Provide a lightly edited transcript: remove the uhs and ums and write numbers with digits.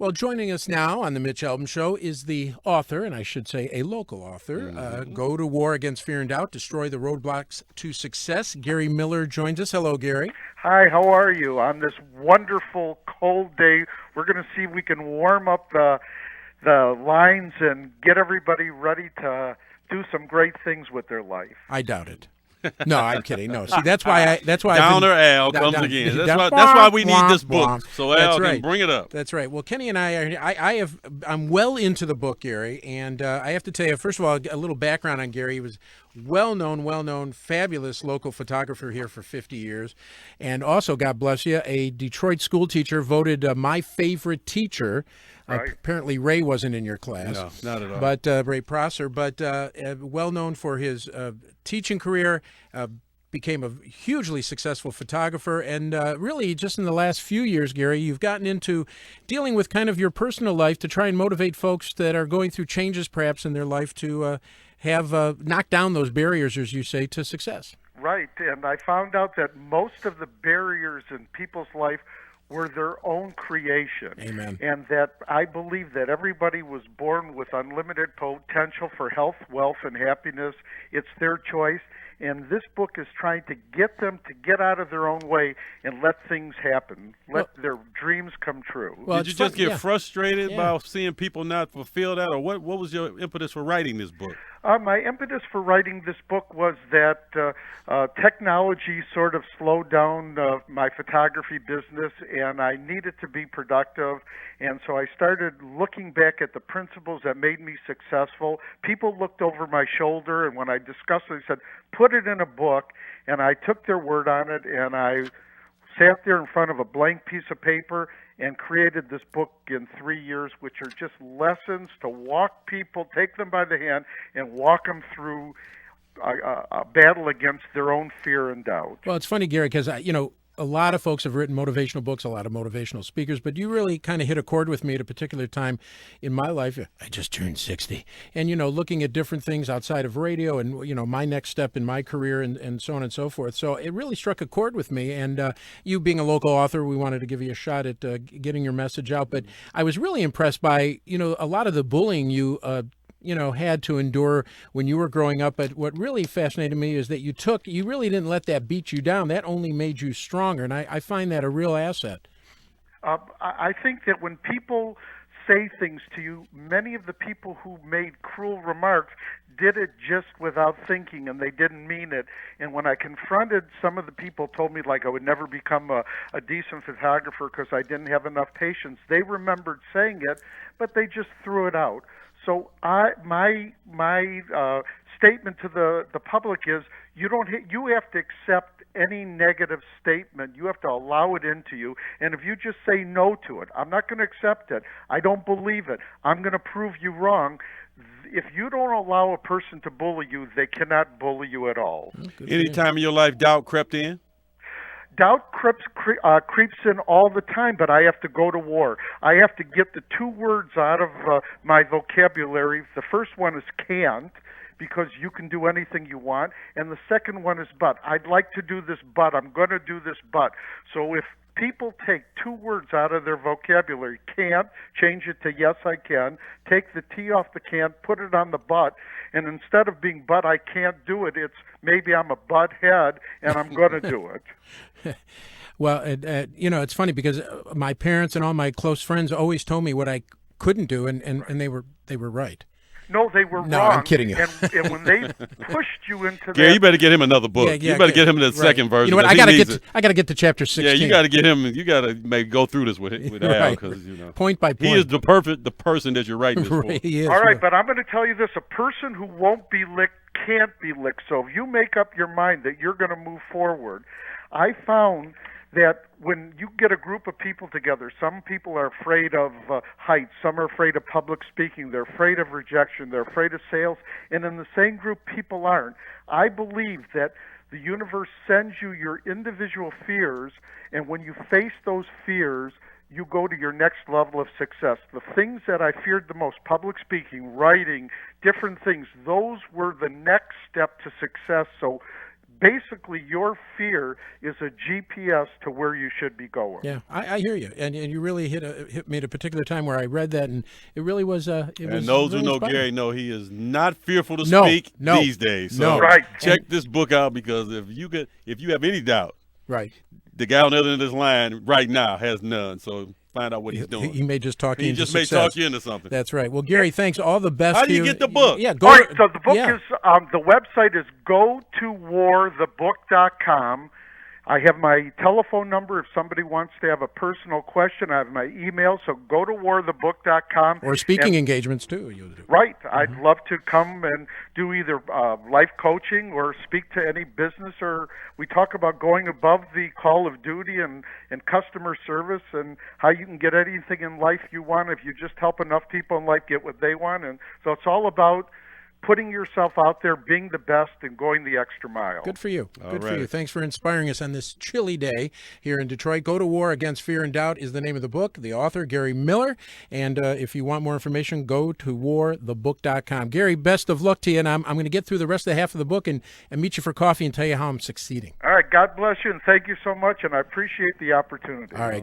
Well, joining us now on the Mitch Albom Show is the author, and I should say a local author, Go to War Against Fear and Doubt, Destroy the Roadblocks to Success. Gary Miller joins us. Hello, Gary. Hi, how are you? On this wonderful cold day, we're going to see if we can warm up the lines and get everybody ready to do some great things with their life. I doubt it. No, I'm kidding. No, see, that's why Downer Al comes again. That's why we need this book, so Al can bring it up. That's right. Well, Kenny and I'm well into the book, Gary, and I have to tell you, first of all, a little background on Gary. He was well-known, fabulous local photographer here for 50 years, and also, God bless you, a Detroit school teacher, voted my favorite teacher. Right. Apparently, Ray wasn't in your class. No, not at all. But Ray Prosser, but well-known for his teaching career, became a hugely successful photographer, and really just in the last few years, Gary, you've gotten into dealing with kind of your personal life to try and motivate folks that are going through changes perhaps in their life to have knock down those barriers, as you say, to success. Right, and I found out that most of the barriers in people's life were their own creation. Amen. And that I believe that everybody was born with unlimited potential for health, wealth, and happiness. It's their choice. And this book is trying to get them to get out of their own way and let things happen, let their dreams come true. Well, did you just get frustrated by seeing people not fulfill that, or what was your impetus for writing this book? My impetus for writing this book was that technology sort of slowed down my photography business, and I needed to be productive. And so I started looking back at the principles that made me successful. People looked over my shoulder, and when I discussed it, they said, put it in a book. And I took their word on it, and I sat there in front of a blank piece of paper and created this book in 3 years, which are just lessons to walk people, take them by the hand, and walk them through a battle against their own fear and doubt. Well, it's funny, Gary, because, a lot of folks have written motivational books, a lot of motivational speakers, but you really kind of hit a chord with me at a particular time in my life. I just turned 60. And, looking at different things outside of radio and, my next step in my career and so on and so forth. So it really struck a chord with me. And you being a local author, we wanted to give you a shot at getting your message out. But I was really impressed by, a lot of the bullying you had to endure when you were growing up. But what really fascinated me is that you really didn't let that beat you down. That only made you stronger. And I find that a real asset. I think that when people say things to you, many of the people who made cruel remarks did it just without thinking, and they didn't mean it. And when I confronted some of the people told me like I would never become a decent photographer because I didn't have enough patience, they remembered saying it, but they just threw it out. So my statement to the public is you have to accept any negative statement. You have to allow it into you. And if you just say no to it, I'm not going to accept it, I don't believe it, I'm going to prove you wrong. If you don't allow a person to bully you, they cannot bully you at all. Any time in your life doubt crept in? Doubt creeps in all the time, but I have to go to war. I have to get the two words out of my vocabulary. The first one is can't, because you can do anything you want. And the second one is but. I'd like to do this, but. I'm going to do this, but. So if people take two words out of their vocabulary, can't, change it to yes, I can, take the T off the can't, put it on the but, and instead of being but I can't do it, it's maybe I'm a butt head and I'm going to do it. Well, it's funny because my parents and all my close friends always told me what I couldn't do, and they were right. No, they were wrong. No, I'm kidding you. And when they pushed you into that, you better get him another book. You better get him the second version. You know what? I got to get to chapter 16. Yeah, you got to get him. You got to maybe go through this with Al, because point by point. He is the person that you're writing this for. He is. All right, but I'm going to tell you this: a person who won't be licked can't be licked. So if you make up your mind that you're going to move forward, I found that when you get a group of people together, some people are afraid of heights, some are afraid of public speaking, they're afraid of rejection, they're afraid of sales, and in the same group, people aren't. I believe that the universe sends you your individual fears, and when you face those fears, you go to your next level of success. The things that I feared the most, public speaking, writing, different things, those were the next step to success. So basically your fear is a GPS to where you should be going. Yeah, I hear you, and you really hit me at a particular time where I read that, and it really was. And those who know Gary know he is not fearful to No, speak no, these days. So no. Right. check this book out, because if you have any doubt, Right. the guy on the other end of this line right now has none. So find out what he's doing. He may just talk you He into just may success. talk you into something. That's right. Well, Gary, thanks. All the best. How do to you get the book? Yeah, All right, so the book yeah. is, the website is gotowarthebook.com. I have my telephone number if somebody wants to have a personal question. I have my email, so gotowarthebook.com. Or speaking engagements, too. You do. Right. I'd love to come and do either life coaching or speak to any business, or we talk about going above the call of duty and customer service and how you can get anything in life you want if you just help enough people in life get what they want. And so it's all about putting yourself out there, being the best, and going the extra mile. Good for you. Good for right. you. Thanks for inspiring us on this chilly day here in Detroit. Go to War Against Fear and Doubt is the name of the book. The author, Gary Miller. And if you want more information, go to warthebook.com. Gary, best of luck to you. And I'm going to get through the rest of the half of the book and meet you for coffee and tell you how I'm succeeding. All right. God bless you, and thank you so much, and I appreciate the opportunity. All right.